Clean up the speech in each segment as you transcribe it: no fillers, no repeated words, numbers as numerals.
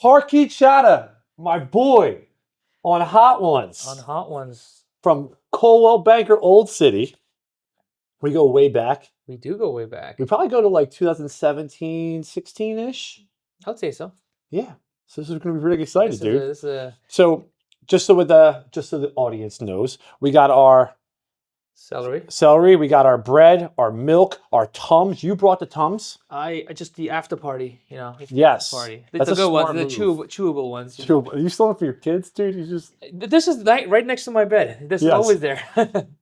Harkeet Chadha, my boy, on Hot Ones. On Hot Ones. From Coldwell Banker Old City. We go way back. We do go way back. We probably go to like 2017, 16-ish. I'd say so. Yeah. So this is going to be really exciting, dude. So just so the audience knows, we got our celery. We got our bread, our milk, our Tums. You brought the Tums. I just the after party, you know. Yes. Party. That's the good ones, the chewable ones. Chewable. Are you still for your kids, dude? You just. This is right next to my bed. This is always there.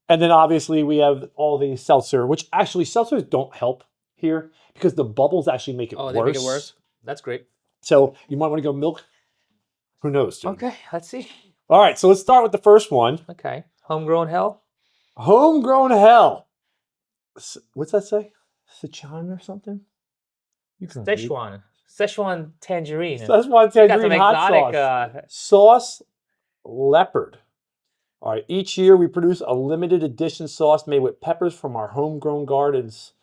And then obviously we have all the seltzer, which actually seltzers don't help here because the bubbles actually make it worse. Oh, they make it worse. That's great. So you might want to go milk. Who knows, dude? Okay, let's see. All right, so let's start with the first one. Okay. Homegrown hell. Homegrown hell. What's that say? Sichuan or something? Szechuan. Szechuan tangerine. Szechuan tangerine hot sauce. Sauce leopard. All right, each year we produce a limited edition sauce made with peppers from our homegrown gardens.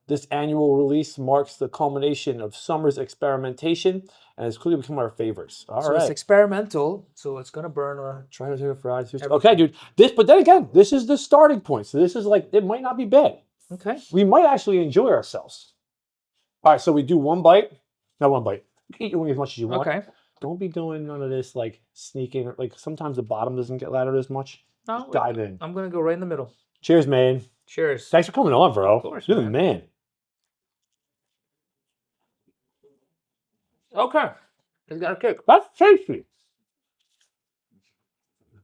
This annual release marks the culmination of summer's experimentation and has clearly become our favorites. All right. It's experimental, so it's gonna burn or try to do it fries. Okay, dude. But then again, this is the starting point. So this is like, it might not be bad. Okay. We might actually enjoy ourselves. All right, so we do one bite. Not one bite. You can eat your wing as much as you want. Okay. Don't be doing none of this like sneaking. Like sometimes the bottom doesn't get laddered as much. No, just dive in. I'm gonna go right in the middle. Cheers, man. Cheers. Thanks for coming on, bro. Of course. You're the man. Okay. It's got a kick. That's tasty.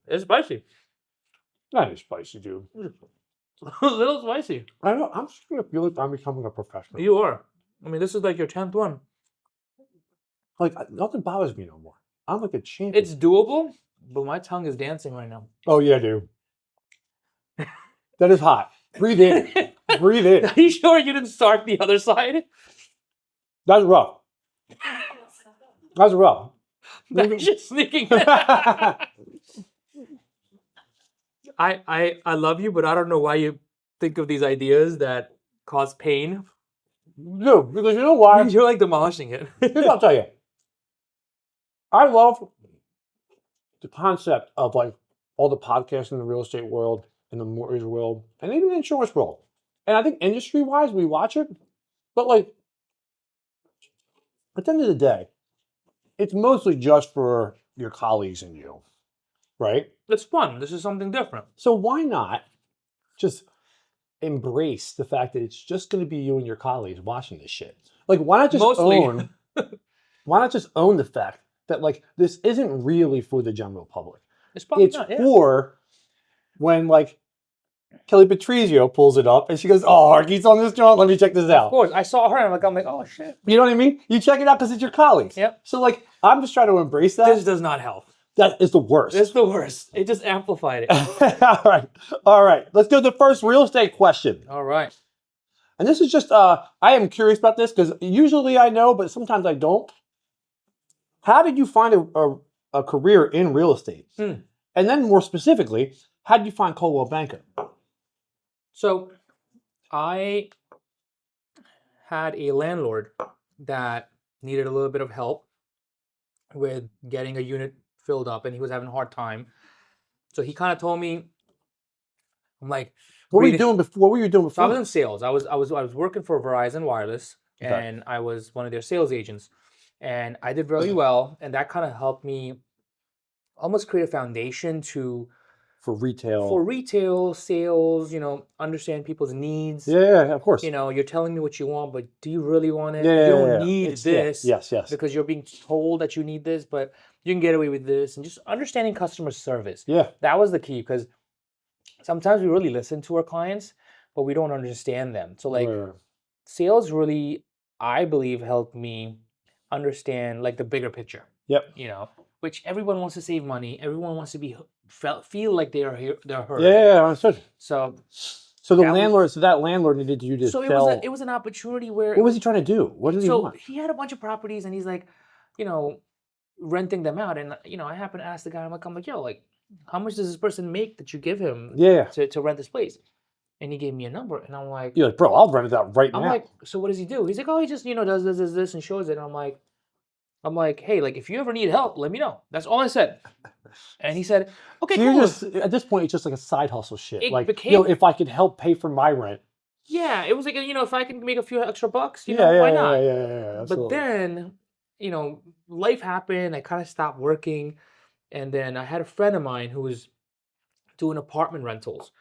It's spicy. That is spicy, dude. A little spicy. I know. I'm just gonna feel like I'm becoming a professional. You are. I mean, this is like your 10th one. Like nothing bothers me no more. I'm like a champion. It's doable, but my tongue is dancing right now. Oh yeah, dude. That is hot. Breathe in. Breathe in. Are you sure you didn't start the other side? That's rough. That's rough. That's just sneaking. I love you, but I don't know why you think of these ideas that cause pain. No, because you know why? You're like demolishing it. Here's what I'll tell you. I love the concept of like all the podcasts in the real estate world, in the mortgage world, and even the insurance world. And I think industry-wise, we watch it, but like at the end of the day, it's mostly just for your colleagues and you, right? It's fun. This is something different. So why not just embrace the fact that it's just going to be you and your colleagues watching this shit? Like, why not just why not just own the fact that like this isn't really for the general public? It's probably it's for when like Kelly Patrizio pulls it up and she goes, "Oh, Harkeet's on this joint. Let me check this out." Of course, I saw her and I'm like, "Oh shit!" You know what I mean? You check it out because it's your colleagues. Yep. So like, I'm just trying to embrace that. This does not help. That is the worst. It's the worst. It just amplified it. All right. Let's go to the first real estate question. All right. And this is just, I am curious about this because usually I know, but sometimes I don't. How did you find a career in real estate? And then more specifically, how did you find Coldwell Banker? So I had a landlord that needed a little bit of help with getting a unit filled up, and he was having a hard time. So he kind of told me, I'm like, what were you doing before? What were you doing before? So I was in sales. I was working for Verizon Wireless, and I was one of their sales agents, and I did really well, and that kind of helped me almost create a foundation for retail sales, you know, understand people's needs. Yeah, of course. You know, you're telling me what you want, but do you really want it? You don't need this. Yes. Because you're being told that you need this, but you can get away with this. And just understanding customer service. Yeah. That was the key, because sometimes we really listen to our clients, but we don't understand them. So like sales really, I believe, helped me understand like the bigger picture. Yep. You know, which everyone wants to save money. Everyone wants to feel like they're heard. Yeah, understood. So that landlord needed you to sell. So it was an opportunity where. What was he trying to do? What did he want? So he had a bunch of properties, and he's like, you know, renting them out. And you know, I happened to ask the guy. I'm like, yo, like, how much does this person make that you give him? To rent this place? And he gave me a number, and I'm like, you're like, bro, I'll rent it out right now. I'm like, so what does he do? He's like, oh, he just does this, and shows it. And I'm like, I'm like, hey, like if you ever need help, let me know. That's all I said. And he said, okay, So you're cool. just at this point, it's just like a side hustle shit. It Like, became, if I could help pay for my rent. yeah, it was like, if I can make a few extra bucks, Yeah, why yeah, yeah, not? yeah, yeah, But absolutely. then, life happened. I kind of stopped working. And then I had a friend of mine who was doing apartment rentals.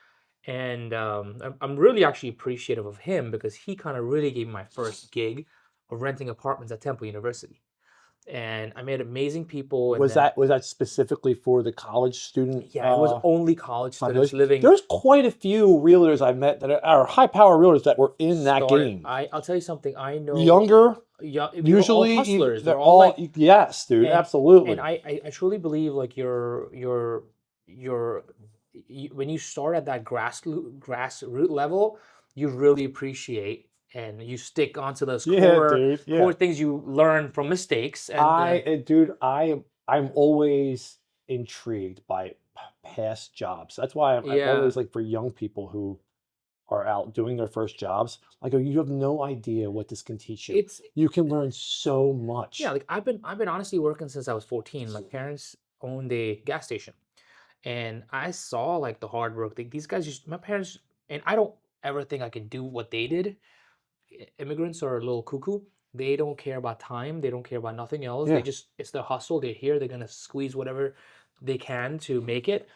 And I'm really actually appreciative of him because he kind of really gave me my first gig of renting apartments at Temple University. And I met amazing people. And then, Was that specifically for the college student yeah, it was only college students population? living. There's quite a few realtors I've met that are high power realtors that were in that Started. game. I'll tell you something. I know. Younger, Yeah, we were all usually hustlers. they're We're all all, like, yes, dude, and absolutely. I truly believe like when you start at that grassroot level, you really appreciate and you stick onto those Yeah, dude, yeah. core things you learn from mistakes. And Dude, I'm always intrigued by past jobs. That's why I'm yeah, always like for young people who are out doing their first jobs. I go, you have no idea what this can teach you. it's You can learn so yeah. much. Like I've been honestly working since I was 14. My parents owned a gas station. And I saw like the hard work. These guys just my parents and I don't ever think I can do what they did. Immigrants are a little cuckoo. They don't care about time. They don't care about nothing else. Yeah. It's their hustle. They're here. They're gonna squeeze whatever they can to make it.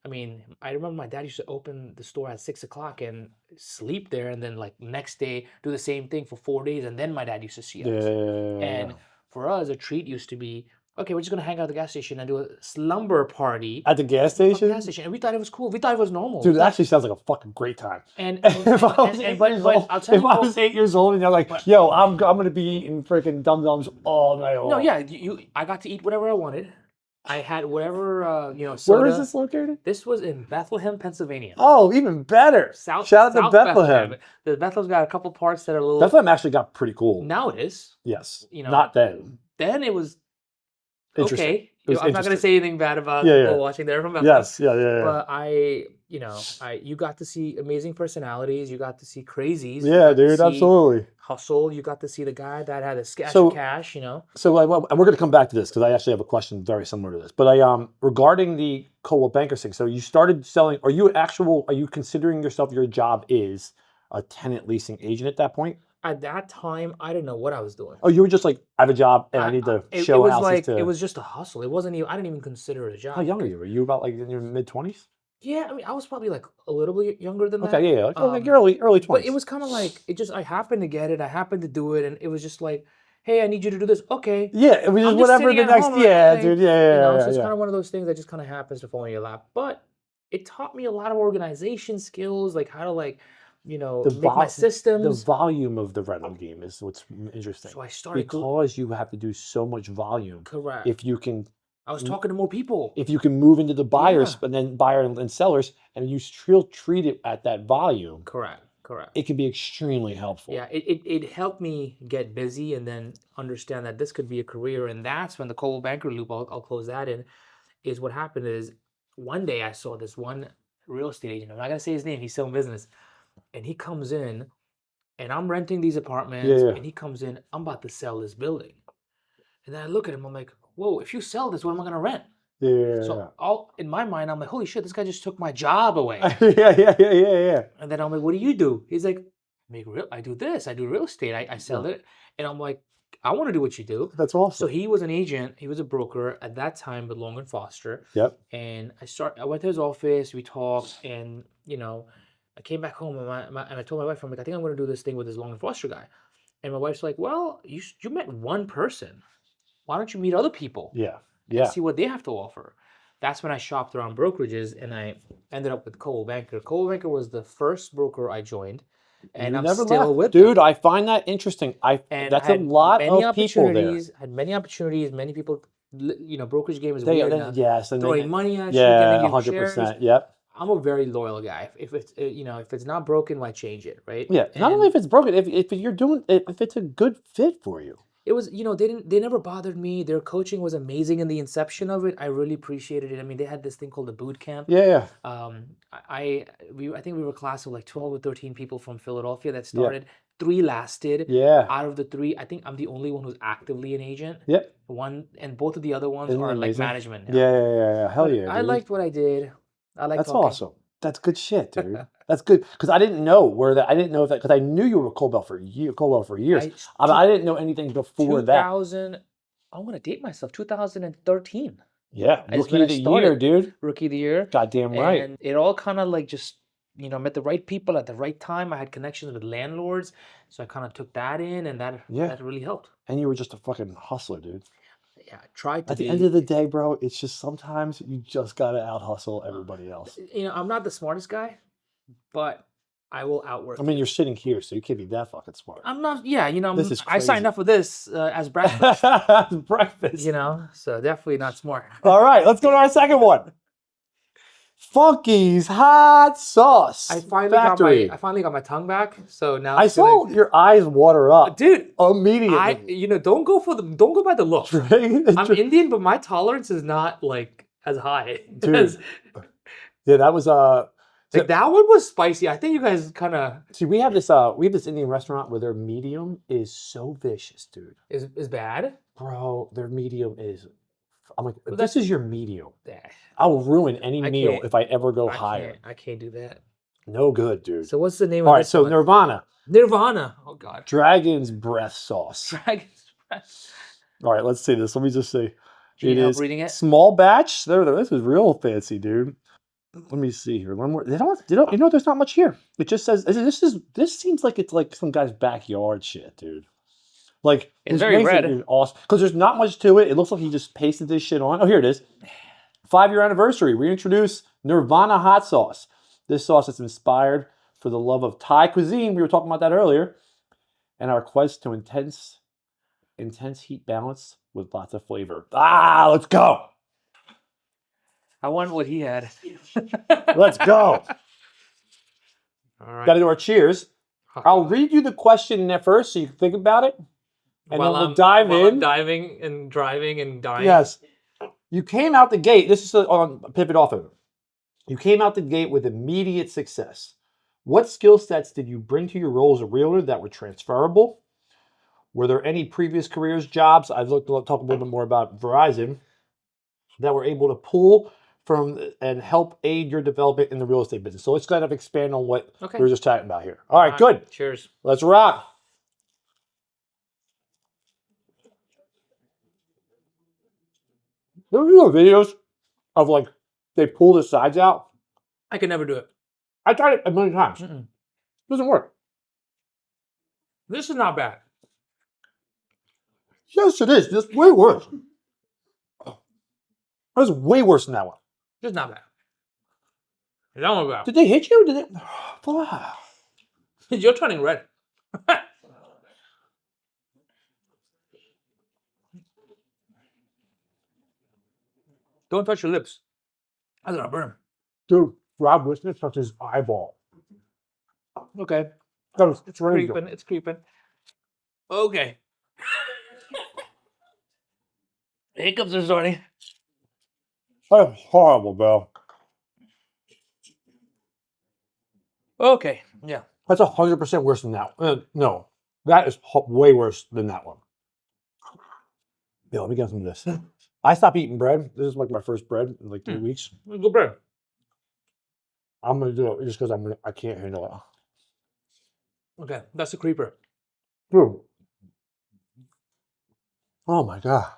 I mean, I remember my dad used to open the store at 6 o'clock and sleep there, and then like next day do the same thing for 4 days, and then my dad used to see us. Yeah. And for us, a treat used to be, okay, we're just gonna hang out at the gas station and do a slumber party At the gas at the fucking gas station? station, and we thought it was cool. We thought it was normal. We Dude, it thought, actually sounds like a fucking great time. and and If I was and, and 8 years but old, I'll tell if you I what. was 8 years old and you're like, But yo, I'm gonna be eating freaking Dum Dums all night no, long. yeah, I got to eat whatever I wanted. I had whatever Where is soda. this located? This was in Bethlehem, Pennsylvania. Oh, even better. South Shout out to South Bethlehem. The Bethlehem's got a couple parts that are a little. Bethlehem actually got pretty cool. Now it is. Yes. You know, Not then. Then it was Interesting. okay. It was I'm not gonna interesting. say anything bad about Yeah, people yeah. watching there from Bethlehem. Yes, yeah, yeah, yeah. But you got to see amazing personalities. You got to see crazies. You Yeah, got to dude, see absolutely. hustle. You got to see the guy that had a stash So- of cash. So, and we're going to come back to this because I actually have a question very similar to this. But regarding the Coldwell Bankers thing. So you started selling. Are you considering yourself? Your job is a tenant leasing agent at that point? At that time, I didn't know what I was doing. Oh, you were just like, I have a job and I need to show it was houses like to. it was just a hustle. It wasn't even. I didn't even consider it a job. How young are you? Were you about like in your mid-20s? Yeah, I mean, I was probably like a little bit younger than that. Okay, yeah, like early 20s. But it was kind of like I happened to get it. I happened to do it, and it was just like, hey, I need you to do this. Okay. Yeah, it was just I'm whatever sitting the at next. home, Yeah, like, dude. Yeah, so it's yeah. kind of one of those things that just kind of happens to fall in your lap. But it taught me a lot of organization skills, like how to make my systems. The volume of the rental game is what's interesting. So I started because you have to do so much volume. Correct. If you can, I was talking to more people. if you can move into the buyers Yeah. and then buyer and sellers, and you still treat it at that volume, Correct. it can be extremely helpful. Yeah, it helped me get busy and then understand that this could be a career. And that's when the Coldwell Banker loop, I'll close that in, is what happened is one day I saw this one real estate agent. I'm not going to say his name. He's still in business. And he comes in and I'm renting these apartments. Yeah. And he comes in, I'm about to sell this building. And then I look at him, I'm like, whoa, if you sell this, what am I going to rent? Yeah. So in my mind, I'm like, holy shit, this guy just took my job away. Yeah. And then I'm like, what do you do? He's like, I do this. I do real estate. I sell it. And I'm like, I want to do what you do. That's awesome. So he was an agent. He was a broker at that time with Long and Foster. Yep. And I went to his office. We talked, and I came back home and I told my wife, I'm like, I think I'm going to do this thing with this Long and Foster guy. And my wife's like, well, you met one person. Why don't you meet other people? Yeah. And see what they have to offer. That's when I shopped around brokerages and I ended up with Coldwell Banker. Coldwell Banker was the first broker I joined, and I'm still with them. Dude, I find that interesting. That's a lot of people there. Had many opportunities. Many people, brokerage game is weird now. Yes, and throwing money at you, yeah, giving you 100%. shares. Yep. I'm a very loyal guy. If it's not broken, why change it, right? Yeah. Not only if it's broken, if it's a good fit for you. It was, they never bothered me. Their coaching was amazing in the inception of it. I really appreciated it. I mean, they had this thing called the boot camp. Yeah. I think we were a class of like 12 or 13 people from Philadelphia that started. 3 lasted. Yeah. Out of the 3, I think I'm the only one who's actively an agent. Yep. And both of the other ones Isn't are it like amazing? management now. Yeah. Hell But yeah, I dude. liked what I did. I like That's talking. awesome. That's good shit, dude. That's good because I didn't know where that. I didn't know if that because I knew you were Coldwell for years. I didn't know anything before that. I want to date myself. 2013. Yeah, is when rookie of I the started. year, dude. Rookie of the year. Goddamn right. And it all kind of like just, met the right people at the right time. I had connections with landlords, so I kind of took that in, and that really helped. And you were just a fucking hustler, dude. Yeah, I tried to At the end of the day, bro, it's just sometimes you just gotta out hustle everybody else. I'm not the smartest guy, but I will outwork. I mean, you're sitting here, so you can't be that fucking smart. I'm not. Yeah, This is I signed up for this as breakfast. Breakfast. So definitely not smart. All right, let's go to our second one. Funky's Hot Sauce. I finally got my tongue back. So now I saw your eyes water up, dude. Immediately. Don't go by the look. I'm Indian, but my tolerance is not like as high. Dude. Yeah, that was like that one was spicy. I think you guys kind of see. We have this Indian restaurant where their medium is so vicious, dude. Is bad, bro. Their medium is. I'm like, this is your medium. Yeah. I'll ruin any meal if I ever go higher. I can't do that. No good, dude. So what's the name of it? All right, so Nirvana. Oh God. Dragon's Breath Sauce. Dragon's Breath. All right, let's see this. Let me just see. It is reading it. Small batch. This is real fancy, dude. Let me see here. One more. They don't. There's not much here. It just says this seems like it's like some guy's backyard shit, dude. Like it's very red. Awesome because there's not much to it. It looks like he just pasted this shit on. Oh, here it is. 5-year anniversary. We introduce Nirvana hot sauce. This sauce is inspired for the love of Thai cuisine. We were talking about that earlier, and our quest to intense heat balance with lots of flavor. Let's go. I want what he had. Let's go. All right. Got to do our cheers. I'll read you the question first so you can think about it. And then we'll dive in. I'm diving and driving and dying. Yes. You came out the gate. This is on pivot off of it. You came out the gate with immediate success. What skill sets did you bring to your role as a realtor that were transferable? Were there any previous careers, jobs? I've talked a little bit more about Verizon that were able to pull from and help aid your development in the real estate business. So let's kind of expand on what we were just chatting about here. All right, good. Cheers. Let's rock. There are videos of like they pull the sides out. I could never do it. I tried it a million times. Doesn't work. This is not bad. Yes, it is. It's way worse. That's way worse than that one. Just not bad. That one bad. Did they hit you? Did they? You're turning red. Don't touch your lips. That's gonna burn. Dude, Rob Wisner touched his eyeball. Okay. It's creeping. It's creeping. Okay. Hiccups are starting. That's horrible, bro. Okay. Yeah. That's 100% worse than that. No, that is way worse than that one. Yeah, let me get some of this. I stopped eating bread. This is like my first bread in like 3 weeks. Good bread. I'm gonna do it just because I can't handle it. Okay, that's a creeper. Dude. Oh my god.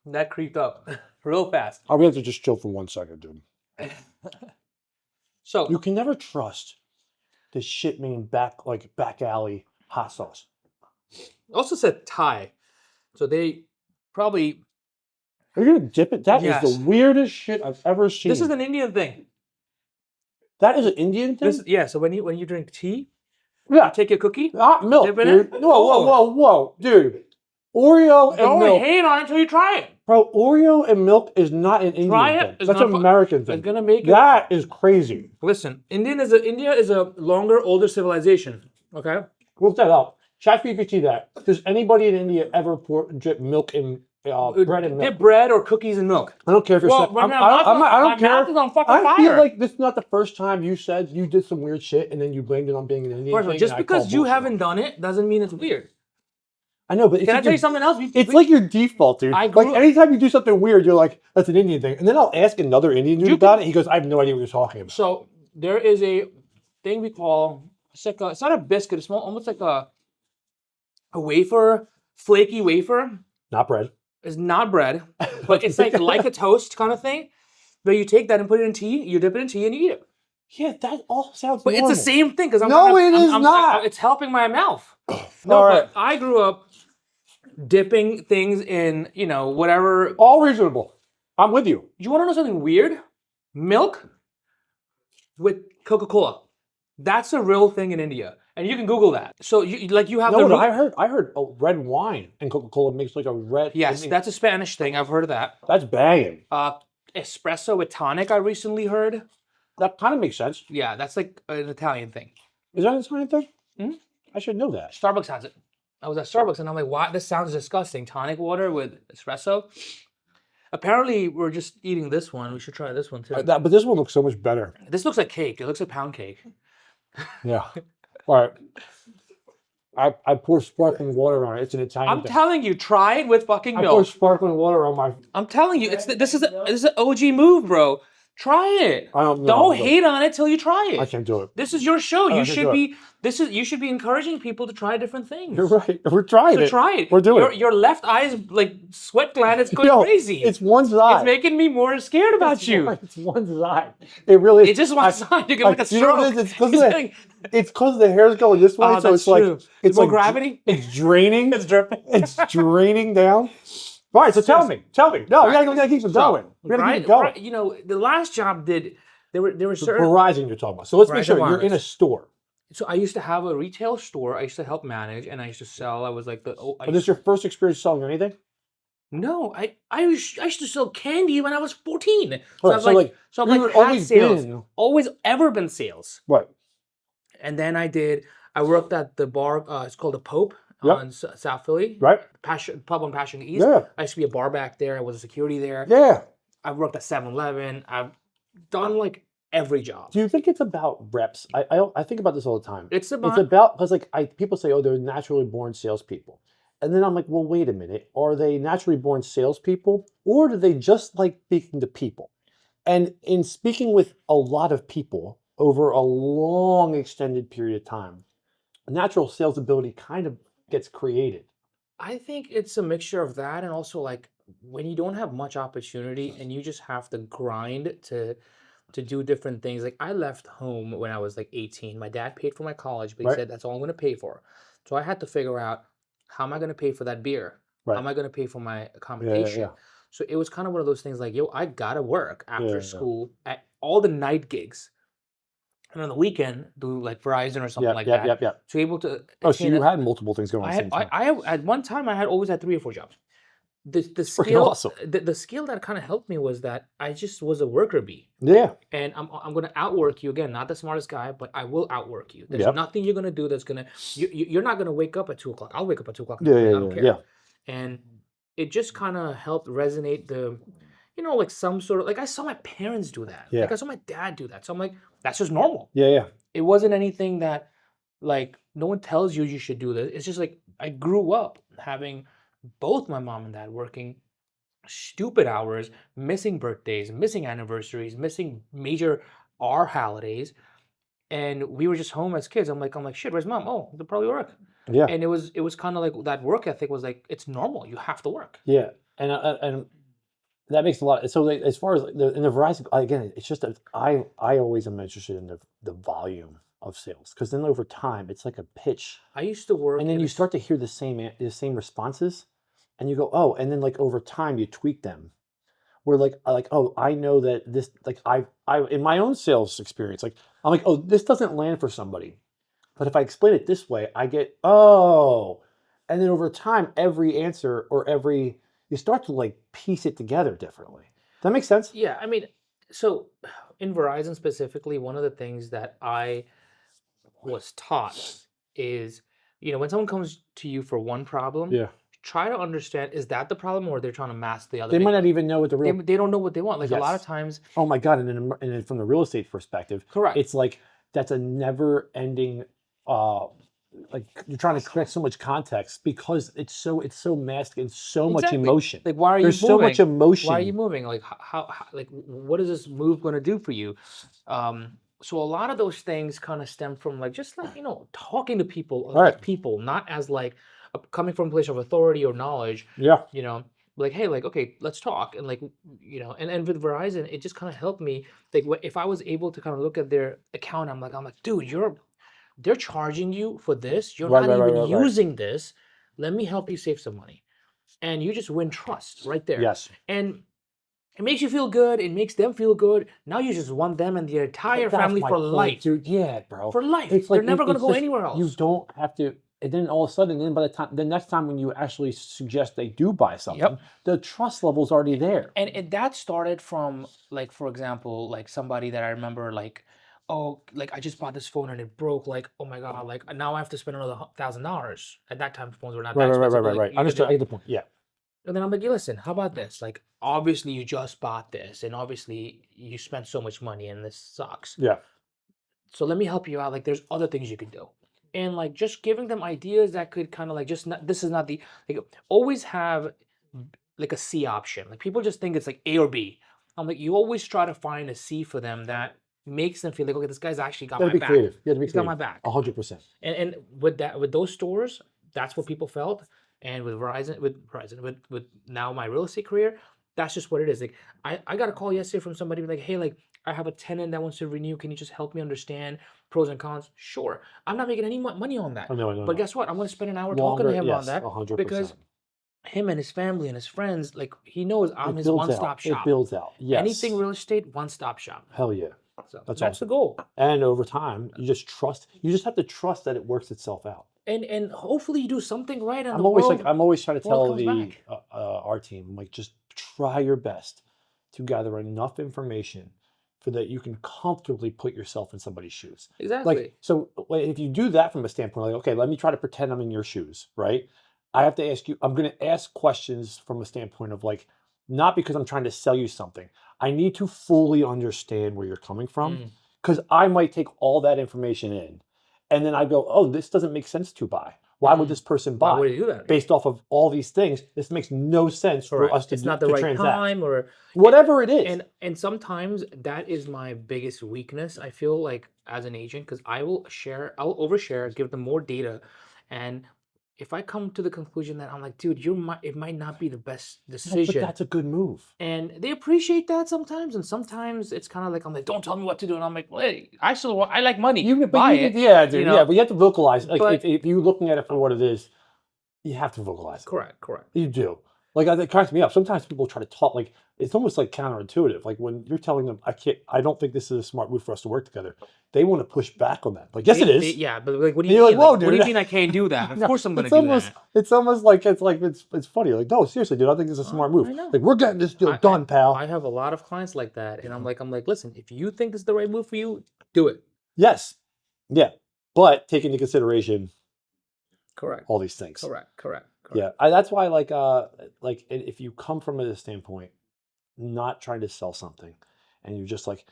That creeped up real fast. I'll have to just chill for 1 second, dude. So you can never trust this shit mean back alley hot sauce. Also said Thai. So they probably. Are you gonna dip it? That is the weirdest shit I've ever seen. This is an Indian thing. That is an Indian thing? So when you drink tea, you take your cookie, milk, dip in dude. it. Whoa, dude. Oreo and milk. Don't hate on it until you try it. Bro, Oreo and milk is not an Indian thing. That's an American thing. It's gonna make that is crazy. Listen, India is a longer, older civilization. Okay? Look that up. ChatGPT that. Does anybody in India ever drip milk in bread and milk. Dip bread or cookies and milk. I don't care if you're. Well, I don't care. My mouth is on fucking fire. I feel like this is not the first time you said you did some weird shit and then you blamed it on being an Indian. First of all, just because you haven't done it doesn't mean it's weird. I know, but can I tell you something else? It's like your default, dude. Like anytime you do something weird, you're like, "That's an Indian thing," and then I'll ask another Indian dude about it. He goes, "I have no idea what you're talking about." So there is a thing we call it's not a biscuit. It's almost like a wafer, flaky wafer. Not bread. It's not bread, but it's like a toast kind of thing. But you take that and put it in tea. You dip it in tea and you eat it. Yeah, that all sounds. But normal. it's the same thing because No, it is not. It's helping my mouth. No, but I grew up dipping things in, whatever. All reasonable. I'm with you. You want to know something weird? Milk with Coca-Cola. That's a real thing in India. And you can Google that. So you have no, I heard red wine and Coca-Cola makes like a red. Yes, that's a Spanish thing. I've heard of that. That's banging. Espresso with tonic, I recently heard. That kind of makes sense. Yeah, that's like an Italian thing. Is that an Italian thing? Mm-hmm. I should know that. Starbucks has it. I was at Starbucks and I'm like, "Wow, this sounds disgusting. Tonic water with espresso." Apparently, we're just eating this one. We should try this one too. But this one looks so much better. This looks like cake. It looks like pound cake. Yeah. All right. I pour sparkling water on it. It's an Italian thing. Telling you, try it with fucking milk. I pour sparkling water on my. I'm telling you, this is an OG move, bro. Try it. Don't hate on it till you try it. I can't do it. This is your show. You should be encouraging people to try different things. You're right. We're trying it. Try it. We're doing it. Your left eye's like sweat gland is going crazy. It's one side. It's making me more scared about you. It's one side. It really is. It's just one side. You're gonna like a stroke. You know what it is? It's because the hair's going this way, so it's like it's more gravity. It's draining. It's dripping. It's draining down. All right, so tell me. No, we gotta keep it going. We gotta keep it going. Right, the last job there were certain Verizon you're talking about. So let's make sure you're in a store. So I used to have a retail store. I used to help manage, and I used to sell. I was like the. But this is your first experience selling anything? No, I used to sell candy when I was 14. Right, so I've always sales. Always ever been sales. Right. And then I worked at the bar. It's called the Pope on South Philly. Right. Pub on Passion East. Yeah. I used to be a bar back there. I was a security there. Yeah. I've worked at 7-Eleven. I've done like every job. Do you think it's about reps? I think about this all the time. It's about because people say, oh, they're naturally born salespeople. And then I'm like, well, wait a minute. Are they naturally born salespeople or do they just like speaking to people? And in speaking with a lot of people over a long extended period of time, natural sales ability kind of gets created. I think it's a mixture of that and also like when you don't have much opportunity and you just have to grind to do different things. Like I left home when I was like 18. My dad paid for my college, but he said that's all I'm going to pay for. So I had to figure out how am I going to pay for that beer? Right. How am I going to pay for my accommodation? Yeah. So it was kind of one of those things like, yo, I got to work after school at all the night gigs. And on the weekend, do like Verizon or something like that. Yeah. So able to. Oh, so you had multiple things going on at the same time. At one time, I had always had 3 or 4 jobs. The skill, awesome. The skill that kind of helped me was that I just was a worker bee. Yeah. And I'm going to outwork you again. Not the smartest guy, but I will outwork you. There's nothing you're going to do that's going to. You're not going to wake up at 2 o'clock. I'll wake up at 2 o'clock. I don't care. And it just kind of helped resonate the. Like some sort of, like I saw my parents do that. Yeah. Like I saw my dad do that. So I'm like, that's just normal. Yeah. It wasn't anything that, like, no one tells you should do this. It's just like, I grew up having both my mom and dad working stupid hours, missing birthdays, missing anniversaries, missing major holidays. And we were just home as kids. I'm like, shit, where's mom? Oh, they'll probably work. Yeah. And it was kind of like that work ethic was like, it's normal. You have to work. Yeah. And that makes a lot. So as far as in the Verizon, again, it's just that I always am interested in the volume of sales because then over time it's like a pitch. I used to work, and then you start to hear the same responses, and you go, oh, and then like over time you tweak them. Where like oh, I know that this like I in my own sales experience, like I'm like, oh, this doesn't land for somebody, but if I explain it this way, I get and then over time every answer or every you start to like piece it together differently. Does that make sense? Yeah, I mean, so in Verizon specifically, one of the things that I was taught is, when someone comes to you for one problem, try to understand, is that the problem, or they're trying to mask the other? They might not even know what the real. They don't know what they want. Like a lot of Yes. times. Oh my God! And then from the real estate perspective, Correct. it's like that's a never-ending. Like you're trying to collect so much context because it's so masked and so much Exactly. emotion. Like, why are you There's moving? so much emotion. Why are you moving? Like, how like, what is this move going to do for you? So a lot of those things kind of stem from like just like, you know, talking to people, Right. people, not as like coming from a place of authority or knowledge. Yeah. You know, like, hey, like, okay, let's talk. And like, you know, and with Verizon, it just kind of helped me. Like, if I was able to kind of look at their account, I'm like, dude, they're charging you for this. You're not even using this. Let me help you save some money. And you just win trust right there. Yes. And it makes you feel good. It makes them feel good. Now you just want them and the entire family for life. Dude, yeah, bro. For life. It's They're like, never going to go anywhere else. You don't have to. And then all of a sudden, then by the next time when you actually suggest they do buy something, the trust level's already there. And that started from, like, for example, like somebody that I remember, like, oh, like I just bought this phone and it broke. Like, oh my God, like now I have to spend another $1,000. At that time, phones were not that expensive. Right. Understood. I get the point. Yeah. And then I'm like, listen, how about this? Like, obviously you just bought this, and obviously you spent so much money, and this sucks. Yeah. So let me help you out. Like, there's other things you could do. And like just giving them ideas that could kind of like just not, this is not the, like, always have like a C option. Like people just think it's like A or B. I'm like, you always try to find a C for them that makes them feel like, okay, this guy's actually got my back. Creative. You gotta be He's creative. got my back. 100%. And with that, with those stores, that's what people felt. And with Verizon, with now my real estate career, that's just what it is. Like I got a call yesterday from somebody like, hey, like I have a tenant that wants to renew. Can you just help me understand pros and cons? Sure. I'm not making any money on that. No. But guess what? I'm going to spend an hour talking to him on that 100%. because him and his family and his friends, like he knows I'm his one-stop shop. It builds out. Yes. Anything real estate, one-stop shop. Hell yeah. So that's awesome. The goal. And over time, you just have to trust that it works itself out. And hopefully you do something right. I'm always trying to tell our team, like, just try your best to gather enough information so that you can comfortably put yourself in somebody's shoes. Exactly. Like, so if you do that from a standpoint, like, okay, let me try to pretend I'm in your shoes, right? I have to ask you, I'm going to ask questions from a standpoint of like, not because I'm trying to sell you something. I need to fully understand where you're coming from, because I might take all that information in and then I go, oh, this doesn't make sense to buy. Why would this person buy? Why would he do that? Based off of all these things, this makes no sense for us to. It's not the right transact. Time or whatever it is. And sometimes that is my biggest weakness. I feel like as an agent, because I'll overshare, give them more data, and if I come to the conclusion that I'm like, dude, it might not be the best decision. But that's a good move. And they appreciate that sometimes, and sometimes it's kind of like, I'm like, don't tell me what to do, and I'm like, well, hey, I like money. You buy it. Yeah, dude. You know? Yeah, but you have to vocalize. Like if you're looking at it for what it is, you have to vocalize it. Correct. You do. Like, it cracks me up. Sometimes people try to talk, like, it's almost like counterintuitive. Like when you're telling them, I don't think this is a smart move for us to work together. They want to push back on that. Like, yes, it is. Yeah, but like, what do you mean? Like, whoa, dude. What do you mean I can't do that? Of course I'm going to do that. It's almost like it's funny. Like, no, seriously, dude, I think this is a smart move. Like, we're getting this deal done, pal. I have a lot of clients like that, and I'm like, listen, if you think this is the right move for you, do it. Yes. Yeah. But take into consideration all these things. Correct. Yeah, that's why, like if you come from a standpoint, not trying to sell something, and you're just like,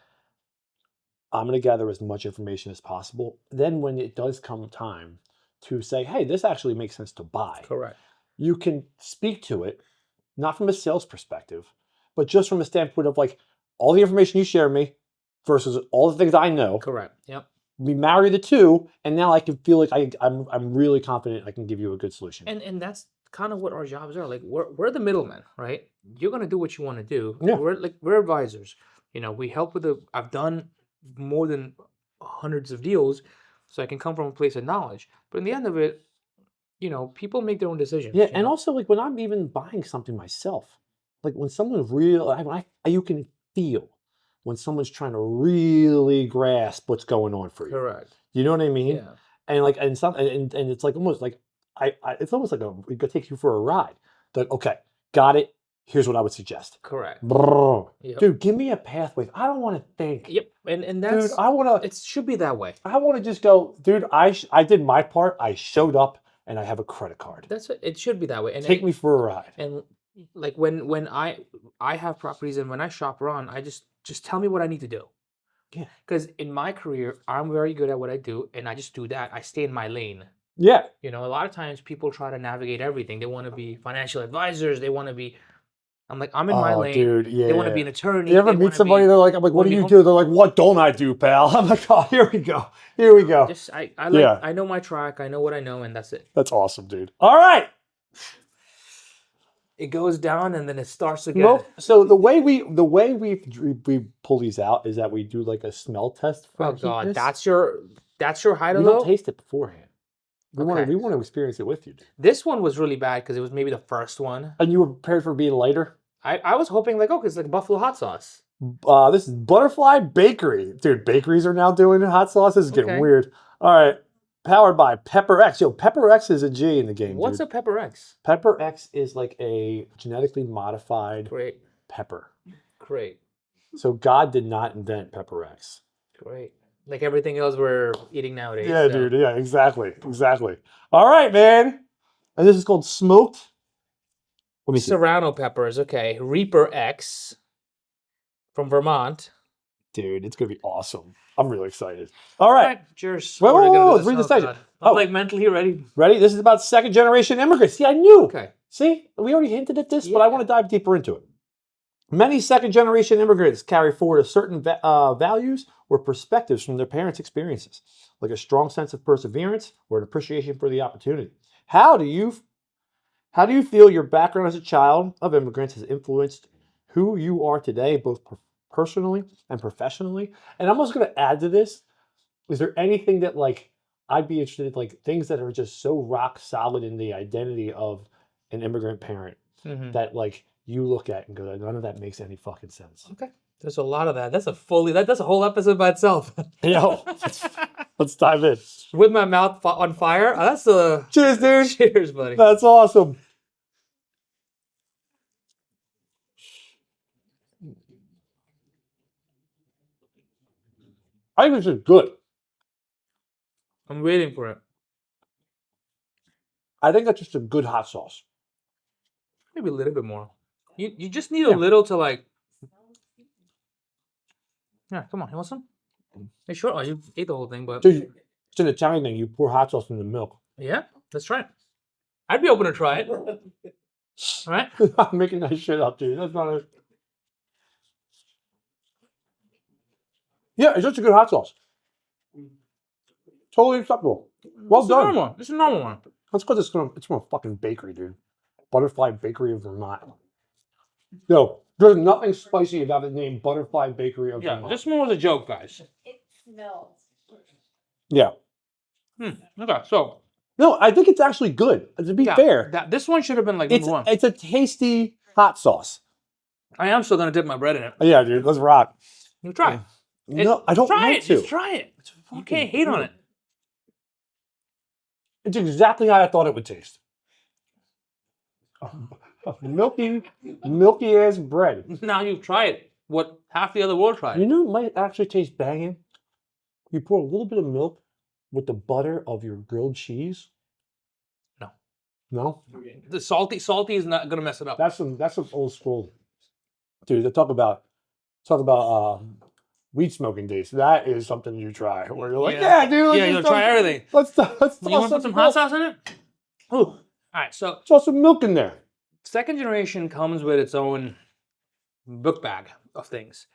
I'm going to gather as much information as possible. Then when it does come time to say, hey, this actually makes sense to buy. Correct. You can speak to it, not from a sales perspective, but just from a standpoint of like all the information you share me versus all the things I know. Correct. Yep. We marry the two, and now I can feel like I'm really confident I can give you a good solution. And that's kind of what our jobs are. Like we're the middlemen, right? You're gonna do what you want to do. Yeah. We're advisors. You know, we help with I've done more than hundreds of deals, so I can come from a place of knowledge. But in the end of it, you know, people make their own decisions. Yeah, and also like when I'm even buying something myself, like when someone's you can feel when someone's trying to really grasp what's going on for you. Correct. You know what I mean? Yeah. And like and it's like almost like it's almost like it takes you for a ride. Like, okay, got it. Here's what I would suggest. Correct. Yep. Dude, give me a pathway. I don't want to think. Yep. And that's, dude, I want to. It should be that way. I want to just go, dude. I did my part. I showed up, and I have a credit card. It should be that way. And Take me for a ride. And like when I have properties and when I shop around, I just tell me what I need to do. Yeah. Because in my career, I'm very good at what I do, and I just do that. I stay in my lane. Yeah. You know, a lot of times people try to navigate everything. They want to be financial advisors. They want to be. I'm like, I'm in my lane. Dude, yeah. They want to be an attorney. You ever meet somebody? They're like, I'm like, what do you do? They're like, what don't I do, pal? I'm like, oh, here we go. Here we go. Just I know my track. I know what I know, and that's it. That's awesome, dude. All right. It goes down and then it starts again. Well, so the way we pull these out is that we do like a smell test. Oh God, that's your high to low. We don't taste it beforehand. We want to experience it with you, dude. This one was really bad because it was maybe the first one. And you were prepared for being lighter? I was hoping like, it's like buffalo hot sauce. This is Butterfly Bakery. Dude, bakeries are now doing hot sauce. This is getting weird. All right. Powered by Pepper X. Yo, Pepper X is a G in the game. What's a Pepper X? Pepper X is like a genetically modified pepper. Great. So God did not invent Pepper X. Great. Like everything else we're eating nowadays. Yeah, dude. Yeah, exactly. Exactly. All right, man. And this is called smoked. Let me see. Serrano peppers. Okay. Reaper X from Vermont. Dude, it's going to be awesome. I'm really excited. All right. Cheers. Wait, let's read the section. I'm like mentally ready. Ready? This is about second generation immigrants. See, I knew. Okay. See, we already hinted at this, but I want to dive deeper into it. Many second generation immigrants carry forward a certain values or perspectives from their parents' experiences, like a strong sense of perseverance or an appreciation for the opportunity. How do you feel your background as a child of immigrants has influenced who you are today, both personally and professionally? And I'm also going to add to this, is there anything that like I'd be interested in, like things that are just so rock solid in the identity of an immigrant parent that like you look at and go, none of that makes any fucking sense. Okay. There's a lot of that. That's a whole episode by itself. Yo, let's dive in. With my mouth on fire. That's a cheers, dude. Cheers, buddy. That's awesome. I think this is good. I'm waiting for it. I think that's just a good hot sauce. Maybe a little bit more. You just need a little to like. Yeah, come on. You want some? Hey, sure. Oh, you ate the whole thing, but dude, it's an Italian thing. You pour hot sauce in the milk. Yeah, let's try it. I'd be open to try it. All right. I'm making that shit up, dude. That's not a. Yeah, it's just a good hot sauce. Totally acceptable. Well done. This is a normal one. Let's go. It's from a fucking bakery, dude. Butterfly Bakery of Vermont. Yo, there's nothing spicy about the name Butterfly Bakery of Vermont. Yeah, this one was a joke, guys. It smells. Yeah. Okay, so. No, I think it's actually good. To be fair. This one should have been like number one. It's a tasty hot sauce. I am still going to dip my bread in it. Yeah, dude. Let's rock. You try it. No, I don't want to. Just try it. You can't hate on it. It's exactly how I thought it would taste. Milky ass bread. Now you've tried it. What half the other world tried. You know, it might actually taste banging. You pour a little bit of milk with the butter of your grilled cheese. No. No? The salty is not gonna mess it up. That's some old school. Dude, they talk about weed smoking days. That is something you try. Where you're like, yeah dude, you'll try everything. Let's you want to put some hot sauce in it? Ooh. All right, so throw some milk in there. Second generation comes with its own book bag of things.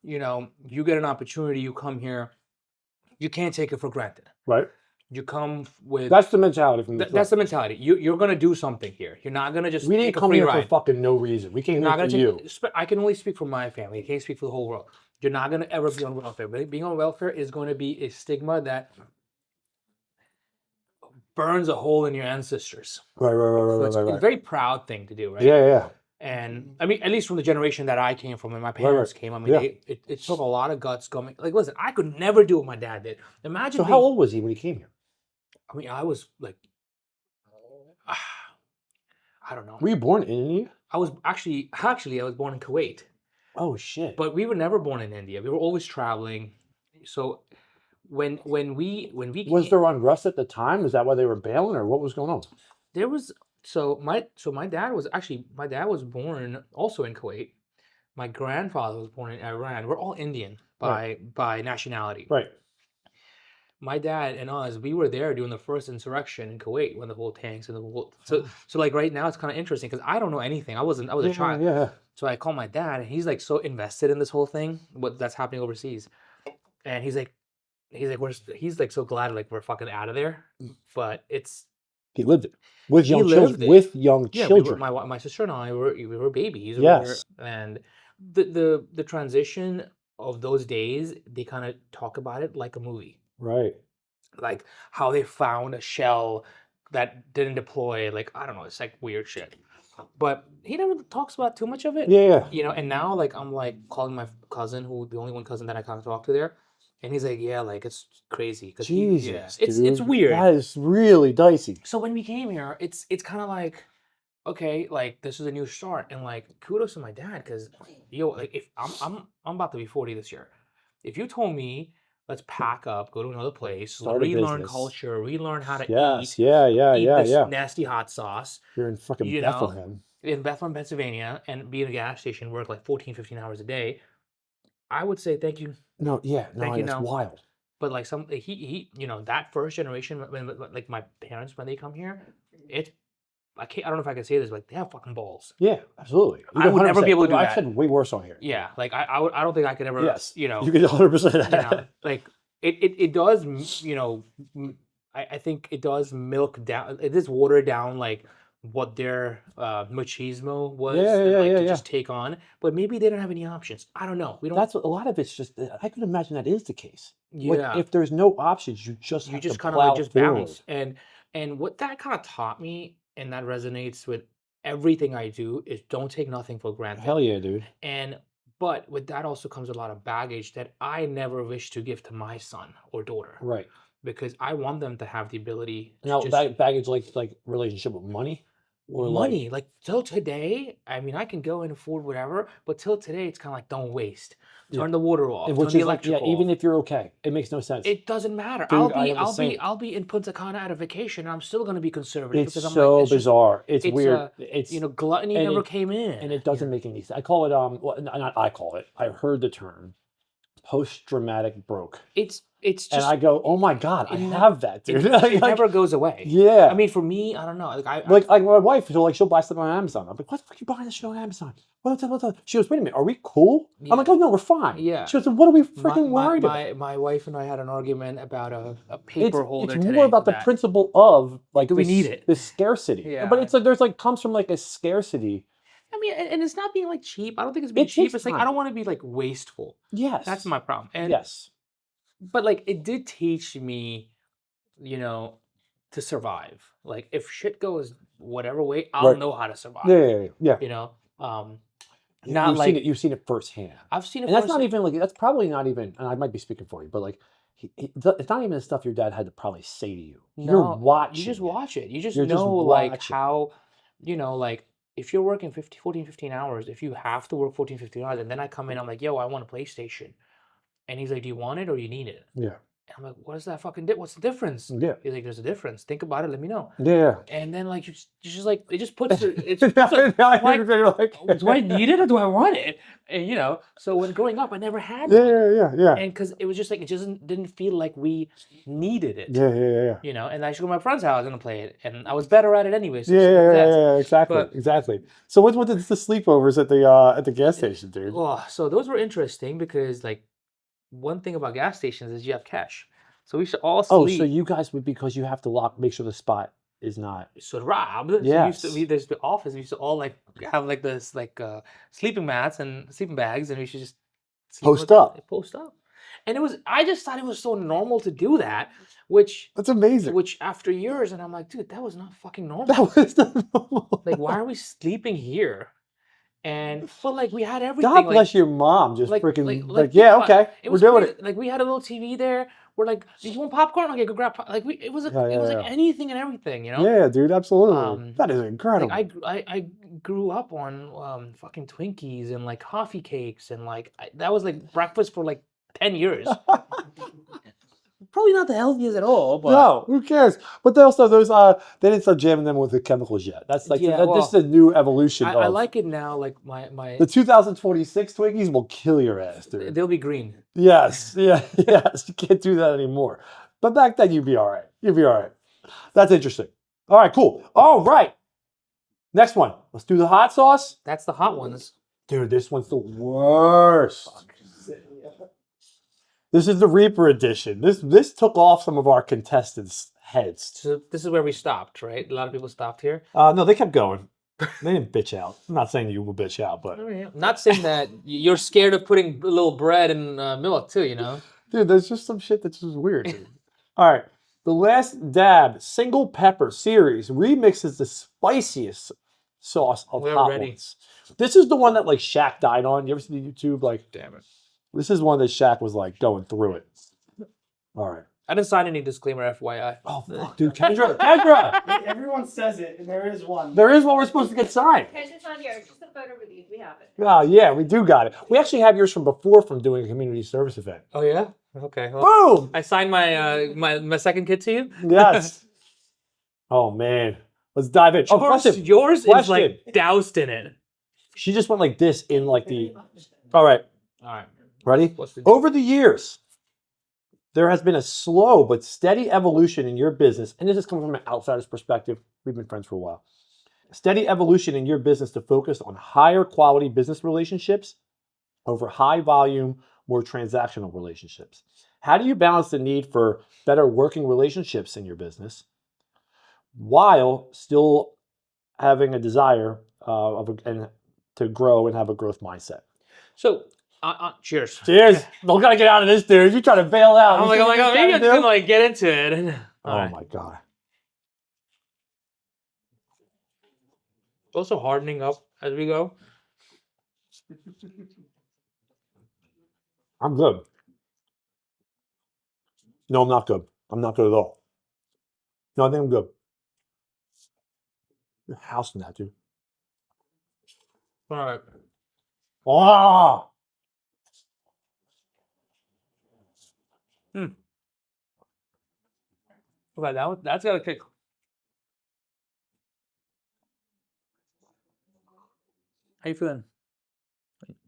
You know, you get an opportunity, you come here, you can't take it for granted. Right. You come with... That's the mentality from the That's the mentality. You're going to do something here. You're not going to just We didn't come here for fucking no reason. We came here for you. I can only speak for my family. I can't speak for the whole world. You're not going to ever be on welfare. Being on welfare is going to be a stigma that burns a hole in your ancestors. Right. So it's a very proud thing to do, right? Yeah. And I mean, at least from the generation that I came from and my parents came, I mean, it took a lot of guts coming. Like, listen, I could never do what my dad did. Imagine. So how old was he when he came here? I mean, I was like, I don't know. Were you born in India? I was actually I was born in Kuwait. Oh shit! But we were never born in India. We were always traveling. So when we Was came, there unrest at the time? Is that why they were bailing, or what was going on? there was my dad was born also in Kuwait. My grandfather was born in Iran. We're all Indian Right. by nationality. Right. My dad and us, we were there during the first insurrection in Kuwait when the whole tanks and the whole so like right now it's kind of interesting because I don't know anything. I was a child. Yeah. So I call my dad and he's like so invested in this whole thing, what that's happening overseas. And he's like so glad like we're fucking out of there. But He lived it with he young lived children. it. With young Yeah, children. my sister and I we were babies. Yes. And the transition of those days, they kind of talk about it like a movie. Right. Like how they found a shell that didn't deploy. Like I don't know, it's like weird shit. But he never talks about too much of it. Yeah. You know, and now like I'm like calling my cousin, who the only one cousin that I kind of talk to there, and he's like, yeah, like it's crazy because Jesus, it's dude. weird. That is really dicey. So when we came here, it's kind of like, okay, like this is a new start, and like kudos to my dad because yo, like if I'm about to be 40 this year, if you told me let's pack up, go to another place, Start a relearn business. culture, relearn how to Yes. eat, Yeah. this nasty hot sauce, You're in fucking you know, Bethlehem. in Bethlehem, Pennsylvania, and be at a gas station, work like 14, 15 hours a day, I would say thank you, No. Yeah. No. thank you. That's No, wild. but like he, you know, that first generation, when like my parents when they come here, it's I don't know if I can say this, but like they have fucking balls. Yeah. Absolutely. I would never be able to do I've that. said way worse on here. Yeah, like I don't think I could ever. Yes. You know, You get 100% you know, like it does. You know, I think it does milk down. It does water down like what their machismo was. Yeah. Just take on. But maybe they don't have any options. I don't know. We don't. That's a lot of it's just. I could imagine that is the case. Yeah. Like, if there's no options, you just have to kind of plow like just forward. bounce. And what that kind of taught me, and that resonates with everything I do, is don't take nothing for granted. Hell yeah, dude. But with that also comes a lot of baggage that I never wish to give to my son or daughter. Right. Because I want them to have the ability to Now, just baggage like relationship with money, or money. Like till today, I mean, I can go and afford whatever, but till today, it's kind of like don't waste. Turn the water off. which Turn the is like, electric off. even if you're okay, it makes no sense. It doesn't matter. Dude, I'll be in Punta Cana at a vacation, and I'm still gonna be conservative It's because I'm so like, it's just, bizarre. It's it's weird. It's you know, gluttony and never it- came in, and it doesn't make any sense. I call it well, not I call it. I heard the term post-traumatic broke, It's just, and I go, oh my god, I it never- have that, dude. it never goes away. Yeah. I mean, for me, I don't know. Like like my wife, she'll buy stuff on Amazon. I'm like, what the fuck are you buying this shit on Amazon? What's up? She goes, wait a minute, are we cool? Yeah. I'm like, oh no, we're fine. Yeah. She goes, what are we freaking worried about? My wife and I had an argument about a paper holder It's today. more about the principle of like, Do we need it? The scarcity. Yeah. But it's like there's like comes from like a scarcity. I mean, and it's not being like cheap. I don't think it's being It's cheap. It's like not. I don't want to be like wasteful. Yes. That's my problem. And yes. but like it did teach me, you know, to survive. Like if shit goes whatever way, I'll know how to survive. Yeah. You know, not you've seen it firsthand. I've seen it. And that's not even like that's probably not even. And I might be speaking for you, but like it's not even the stuff your dad had to probably say to you. No, you're watching. You just watch it. You just You're know just like watching. how, you know, like if you're working 14, 15 hours, if you have to work 14, 15 hours, and then I come in, I'm like, yo, I want a PlayStation. And he's like, do you want it or you need it? Yeah. And I'm like, what is that fucking what's the difference? Yeah. He's like, there's a difference. Think about it. Let me know. Yeah. And then like you just like it just puts it's You're like, do I need it or do I want it? And you know, so when growing up, I never had yeah. and because it was just like it just didn't feel like we needed it. Yeah. You know, and I should go to my friend's house and play it, and I was better at it anyway. So Exactly. So what's the sleepovers at the gas station, dude? Oh, so those were interesting because like one thing about gas stations is you have cash, so we should all sleep. Oh, so you guys would because you have to make sure the spot is not. So Rob, Yes. there's the office. We used to all like have like this sleeping mats and sleeping bags, and we should just Post up. And I just thought it was so normal to do that, which That's amazing. Which after years, and I'm like, dude, that was not fucking normal. That was not normal. Like, why are we sleeping here? But like we had everything. God bless your mom, just freaking yeah, okay, we're doing it. Like we had a little TV there. We're like, do you want popcorn? Okay, go grab. It was like anything and everything, you know. Yeah, dude, absolutely. That is incredible. Like I grew up on fucking Twinkies and like coffee cakes and like that was like breakfast for like 10 years. Probably not the healthiest at all, but No, who cares? But they also those they didn't start jamming them with the chemicals yet. That's like this is a new evolution. I like it now. Like my the 2026 Twinkies will kill your ass, dude. they'll be green. Yes, yes. You can't do that anymore. But back then you'd be all right. You'd be all right. That's interesting. All right, cool. All right. Next one. Let's do the hot sauce. That's the hot ones. Dude, this one's the worst. This is the Reaper edition. This took off some of our contestants' heads. So this is where we stopped, right? A lot of people stopped here. No, they kept going. They didn't bitch out. I'm not saying you will bitch out, but I'm not saying that you're scared of putting a little bread and milk too, you know? Dude, there's just some shit that's just weird. Dude. All right. The Last Dab Single Pepper Series remixes the spiciest sauce of hot ones. This is the one that like Shaq died on. You ever see the YouTube? Like, damn it. This is one that Shaq was like going through it. All right. I didn't sign any disclaimer, FYI. Oh, fuck, dude. Kendra! Everyone says it, and there is one. There is one we're supposed to get signed. Kendra's not here. Just a photo with these. We have it. Oh, yeah, we do got it. We actually have yours from before from doing a community service event. Oh, yeah? Okay. Well, Boom! I signed my second kit to you. Yes. Oh, man. Let's dive in. Yours is like doused in it. She just went like this in like the... All right. All right. Ready? Over the years, there has been a slow but steady evolution in your business, and this is coming from an outsider's perspective. We've been friends for a while. Steady evolution in your business to focus on higher quality business relationships over high volume, more transactional relationships. How do you balance the need for better working relationships in your business while still having a desire to grow and have a growth mindset? So, cheers. Cheers. We gotta get out of this, dude. You're trying to bail out. Oh my god, maybe I'm gonna like get into it. My god. Also hardening up as we go. I'm good. No, I'm not good. I'm not good at all. No, I think I'm good. You're housing that, dude. All right. Ah. Okay, that's got a kick. How you feeling?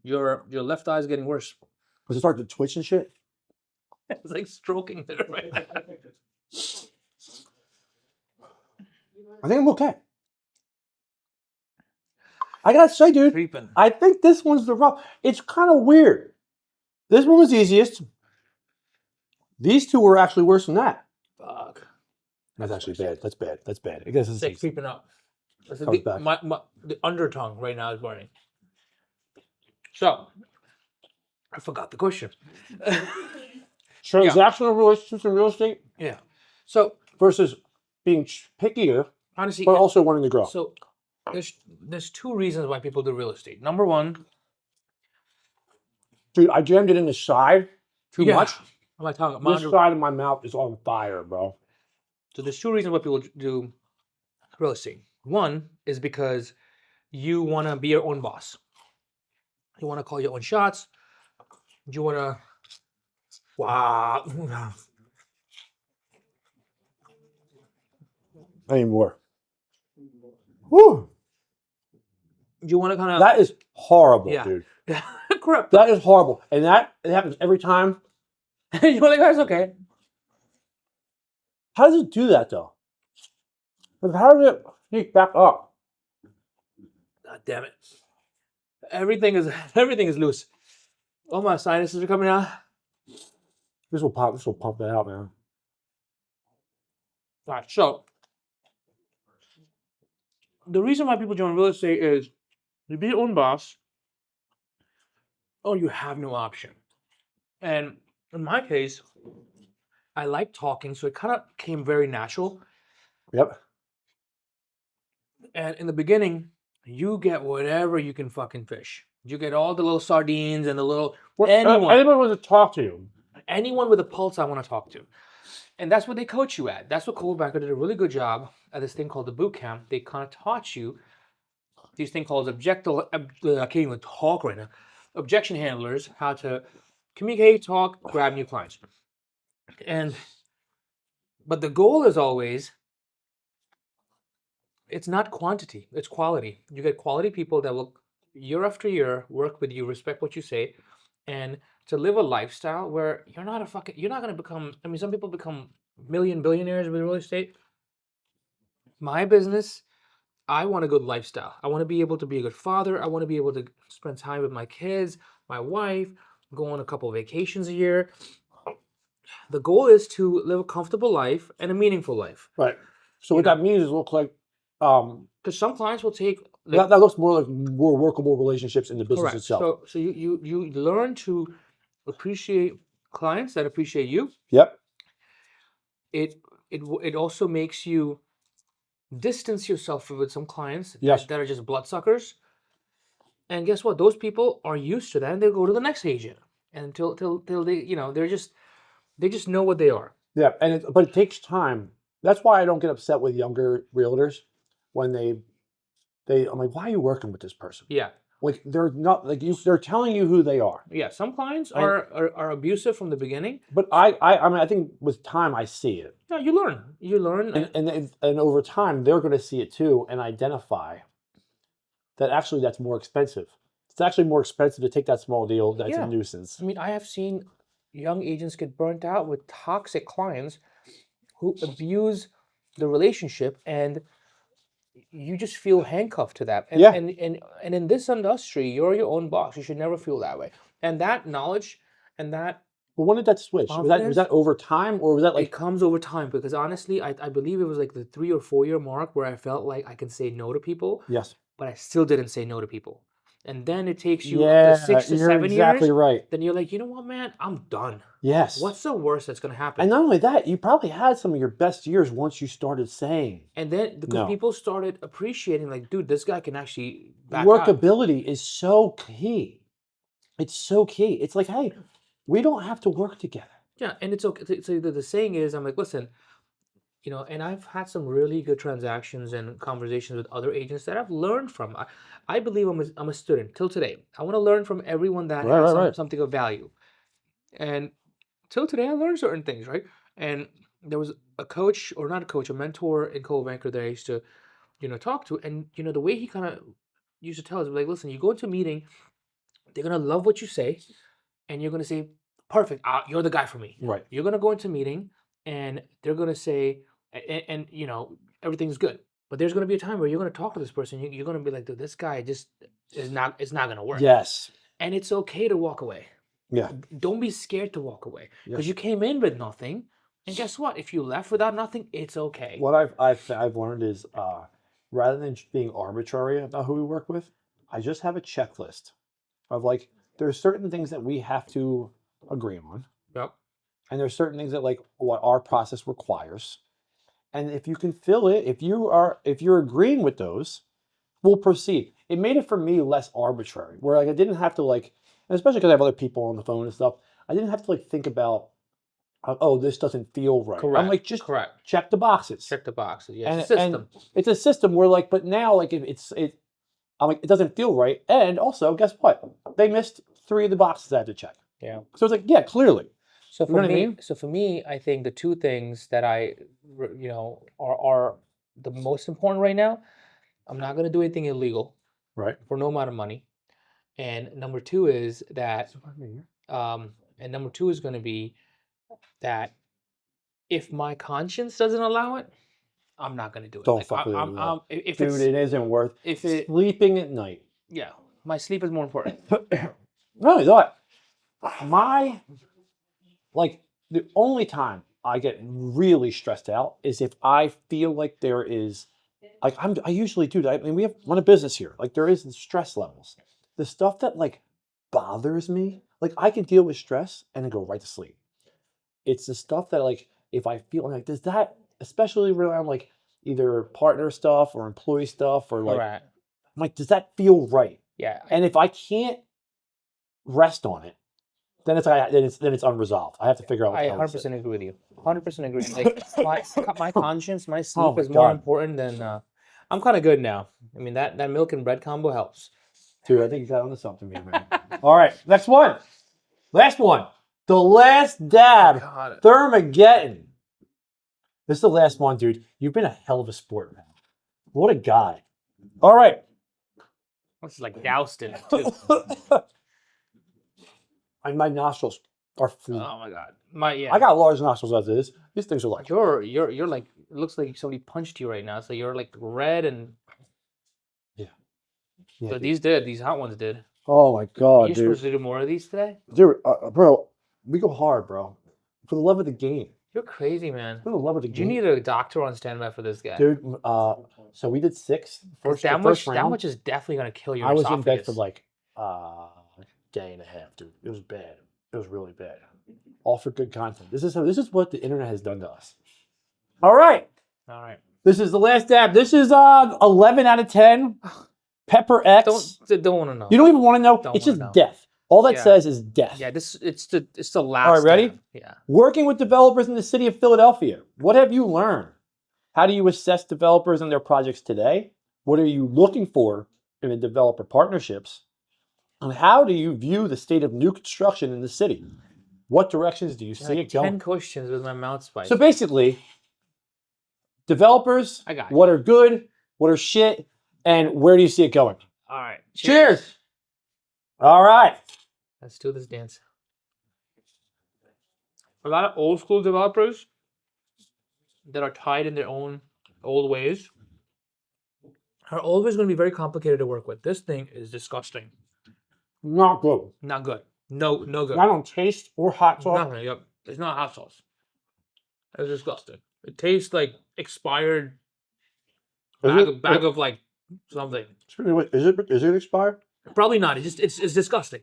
Your left eye is getting worse. Was it starting to twitch and shit? It's like stroking it right now. I think I'm okay. I gotta say, dude, Creeping. I think this one's the rough. It's kind of weird. This one was easiest. These two were actually worse than that. Fuck. That's actually bad. That's bad. That's bad. I guess It's like creeping up. The undertongue right now is burning. So, I forgot the question. Transactional relationships in real estate? Yeah. So, versus being pickier, honestly, but also wanting to grow. So, there's two reasons why people do real estate. Number one, dude, I jammed it in the side too much. My tongue. This side of my mouth is on fire, bro. So there's two reasons why people do real estate. One is because you want to be your own boss. You want to call your own shots. You want to... Wow. Anymore. Woo. You want to kind of... That is horrible, dude. Correct. That is horrible. And it happens every time. You want to guys, okay. How does it do that, though? Like, how does it sneak back up? God damn it. Everything is loose. Oh, my sinuses are coming out. This will pump that out, man. All right, so the reason why people join real estate is you be your own boss, or you have no option. And in my case, I like talking, so it kind of came very natural. Yep. And in the beginning, you get whatever you can fucking fish. You get all the little sardines and the little... Anyone wants to talk to you. Anyone with a pulse I want to talk to. And that's what they coach you at. That's what Coldwell did a really good job at this thing called the boot camp. They kind of taught you these things called I can't even talk right now. Objection handlers, how to communicate, talk, grab new clients. But the goal is always, it's not quantity, it's quality. You get quality people that will year after year work with you, respect what you say, and to live a lifestyle where you're not going to become, I mean, some people become billionaires with real estate. My business, I want a good lifestyle. I want to be able to be a good father. I want to be able to spend time with my kids, my wife, go on a couple of vacations a year. The goal is to live a comfortable life and a meaningful life. Right. So what that means is look like because some clients will take that looks more like more workable relationships in the business correct. itself. So you learn to appreciate clients that appreciate you. Yep. It also makes you distance yourself with some clients Yes. that are just bloodsuckers. And guess what? Those people are used to that, and they'll go to the next agent until they they just know what they are. Yeah, but it takes time. That's why I don't get upset with younger realtors when I'm like, why are you working with this person? Yeah. Like they're not like you. They're telling you who they are. Yeah. Some clients are abusive from the beginning. But I mean, I think with time I see it. Yeah, you learn. You learn. And over time they're going to see it too and identify that actually that's more expensive. It's actually more expensive to take that small deal that's a nuisance. I mean, I have seen young agents get burnt out with toxic clients who abuse the relationship, and you just feel handcuffed to that. And in this industry, you're your own boss. You should never feel that way. And that knowledge and that. But when did that switch? Was that over time, or was that like? It comes over time, because honestly, I believe it was like the 3 or 4 year mark where I felt like I can say no to people. Yes. But I still didn't say no to people. And then it takes you up to 6 to 7 years. Exactly right. Then you're like, you know what, man? I'm done. Yes. What's the worst that's going to happen? And not only that, you probably had some of your best years once you started saying. And then because people started appreciating, like, dude, this guy can actually back Workability is so key. It's so key. It's like, hey, we don't have to work together. Yeah, and it's okay. So the saying is, I'm like, listen, and I've had some really good transactions and conversations with other agents that I've learned from. I believe I'm a student till today. I want to learn from everyone that has something of value. And till today, I learned certain things, right? And there was a coach, or not a coach, a mentor in Coldwell that I used to, talk to. And, the way he kind of used to tell us, like, listen, you go into a meeting, they're going to love what you say, and you're going to say, perfect, you're the guy for me. Right. You're going to go into a meeting, and they're going to say, and everything's good. But there's going to be a time where you're going to talk to this person. You're going to be like, dude, this guy just it's not going to work. Yes. And it's okay to walk away. Yeah. Don't be scared to walk away, because you came in with nothing, and guess what? If you left without nothing, it's okay. What I've learned is rather than just being arbitrary about who we work with, I just have a checklist of like there's certain things that we have to agree on. Yep. And there's certain things that like what our process requires. And if you can fill it, if you're agreeing with those, we'll proceed. It made it for me less arbitrary, where like I didn't have to like, and especially because I have other people on the phone and stuff, I didn't have to like think about, oh, this doesn't feel right. Correct. I'm like, just correct. Check the boxes. Check the boxes. Yeah, And it's a system. And it's a system where like, but now like I'm like, it doesn't feel right. And also, guess what? They missed 3 of the boxes I had to check. Yeah. So it's like, yeah, clearly. So for me, I think the 2 things that I, are the most important right now. I'm not going to do anything illegal, right, for no amount of money. And number 2 is that, and number 2 is going to be that if my conscience doesn't allow it, I'm not going to do it. Don't fuck with it. Dude, it isn't worth sleeping at night. Yeah, my sleep is more important. Really, thought the only time I get really stressed out is if I feel like there is, like I usually do. I mean, we run a business here. Like there is the stress levels. The stuff that like bothers me, like I can deal with stress and then go right to sleep. It's the stuff that like, if I feel like, does that, especially around like either partner stuff or employee stuff or like, I'm like, does that feel right? Yeah. And if I can't rest on it, then it's unresolved. I have to figure out. I 100% agree with you. 100% agree. Like my conscience, my sleep is more important than. I'm kind of good now. I mean that milk and bread combo helps. Dude, I think you got onto something, man. All right, next one, last one. The last dab. God. Thermageddon. This is the last one, dude. You've been a hell of a sport, man. What a guy. All right. This is like doused in it too. And my nostrils are full. Oh my God. I got large nostrils as it is. These things are like. You're like, it looks like somebody punched you right now. So you're like red and. Yeah. So these hot ones did. Oh my God, You're dude. supposed to do more of these today? Dude, bro, we go hard, bro. For the love of the game. You're crazy, man. For the love of the You game. need a doctor on standby for this guy. Dude, so we did 6. First that round. much is definitely gonna kill your I was esophagus. in bed for like a day and a half, dude. It was bad. It was really bad. All for good content. This is what the internet has done to us. All right. All right. This is the last dab. This is 11 out of 10. Pepper X. Don't want to know. You don't even want to know. Don't It's just wanna know. death. All that Yeah. says is death. Yeah, it's the last. All right, ready? dab. Yeah. Working with developers in the city of Philadelphia, what have you learned? How do you assess developers and their projects today? What are you looking for in the developer partnerships? And how do you view the state of new construction in the city? What directions do you see Like it going? 10 questions with my mouth spiked. So basically, developers, I got you. what are good, what are shit, and where do you see it going? All right. Cheers. All right. Let's do this dance. A lot of old school developers that are tied in their own old ways are always going to be very complicated to work with. This thing is disgusting. Not good. Not good. No good. Not on taste or hot sauce. Nothing. Yep. It's not hot sauce. It's disgusting. It tastes like expired bag of like something. Is it expired? Probably not. It's disgusting.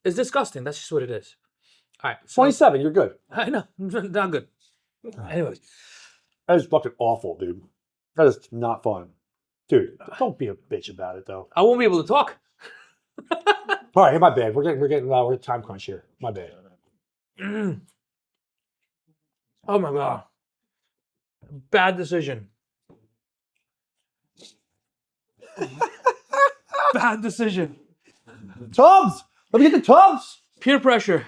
It's disgusting. That's just what it is. All right. So, 27, you're good. I know. Not good. Anyways. That is fucking awful, dude. That is not fun. Dude, don't be a bitch about it, though. I won't be able to talk. All right, my bad. We're at time crunch here. My bad. Oh my God. Bad decision. Bad decision. Tubs! Let me get the tubs! Peer pressure.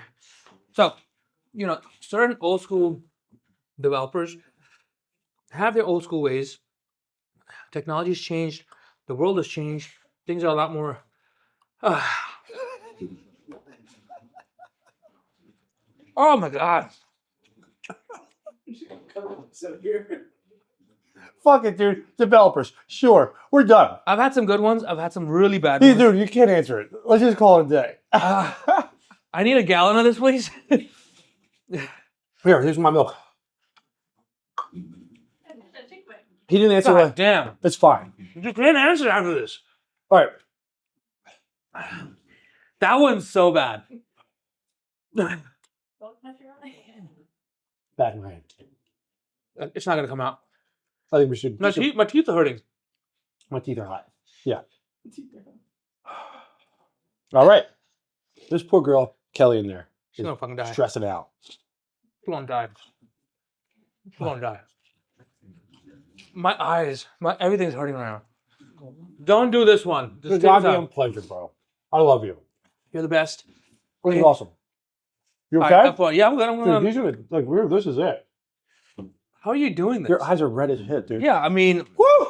So, certain old school developers have their old school ways. Technology's changed. The world has changed. Things are a lot more. Oh my God. Fuck it, dude. Developers. Sure. We're done. I've had some good ones. I've had some really bad Hey, ones. dude, you can't answer it. Let's just call it a day. I need a gallon of this, please. Here's my milk. He didn't answer God that. damn. It's fine. You can't answer after this. All right. That one's so bad. Don't touch your eye. Back in my hand. It's not gonna come out. I think we should. My teeth are hurting. My teeth are hot. Yeah. All right. This poor girl, Kelly, in there. She's gonna fucking die. Stressing out. She's gonna die. She's gonna die. My eyes, everything's hurting right now. Don't do this one. It's a goddamn pleasure, bro. I love you. You're the best. This is awesome. You All okay? right, have fun. Yeah, I'm Dude, gonna. these are like weird. This is it. How are you doing this? Your eyes are red as shit, dude. Yeah, I mean, Woo!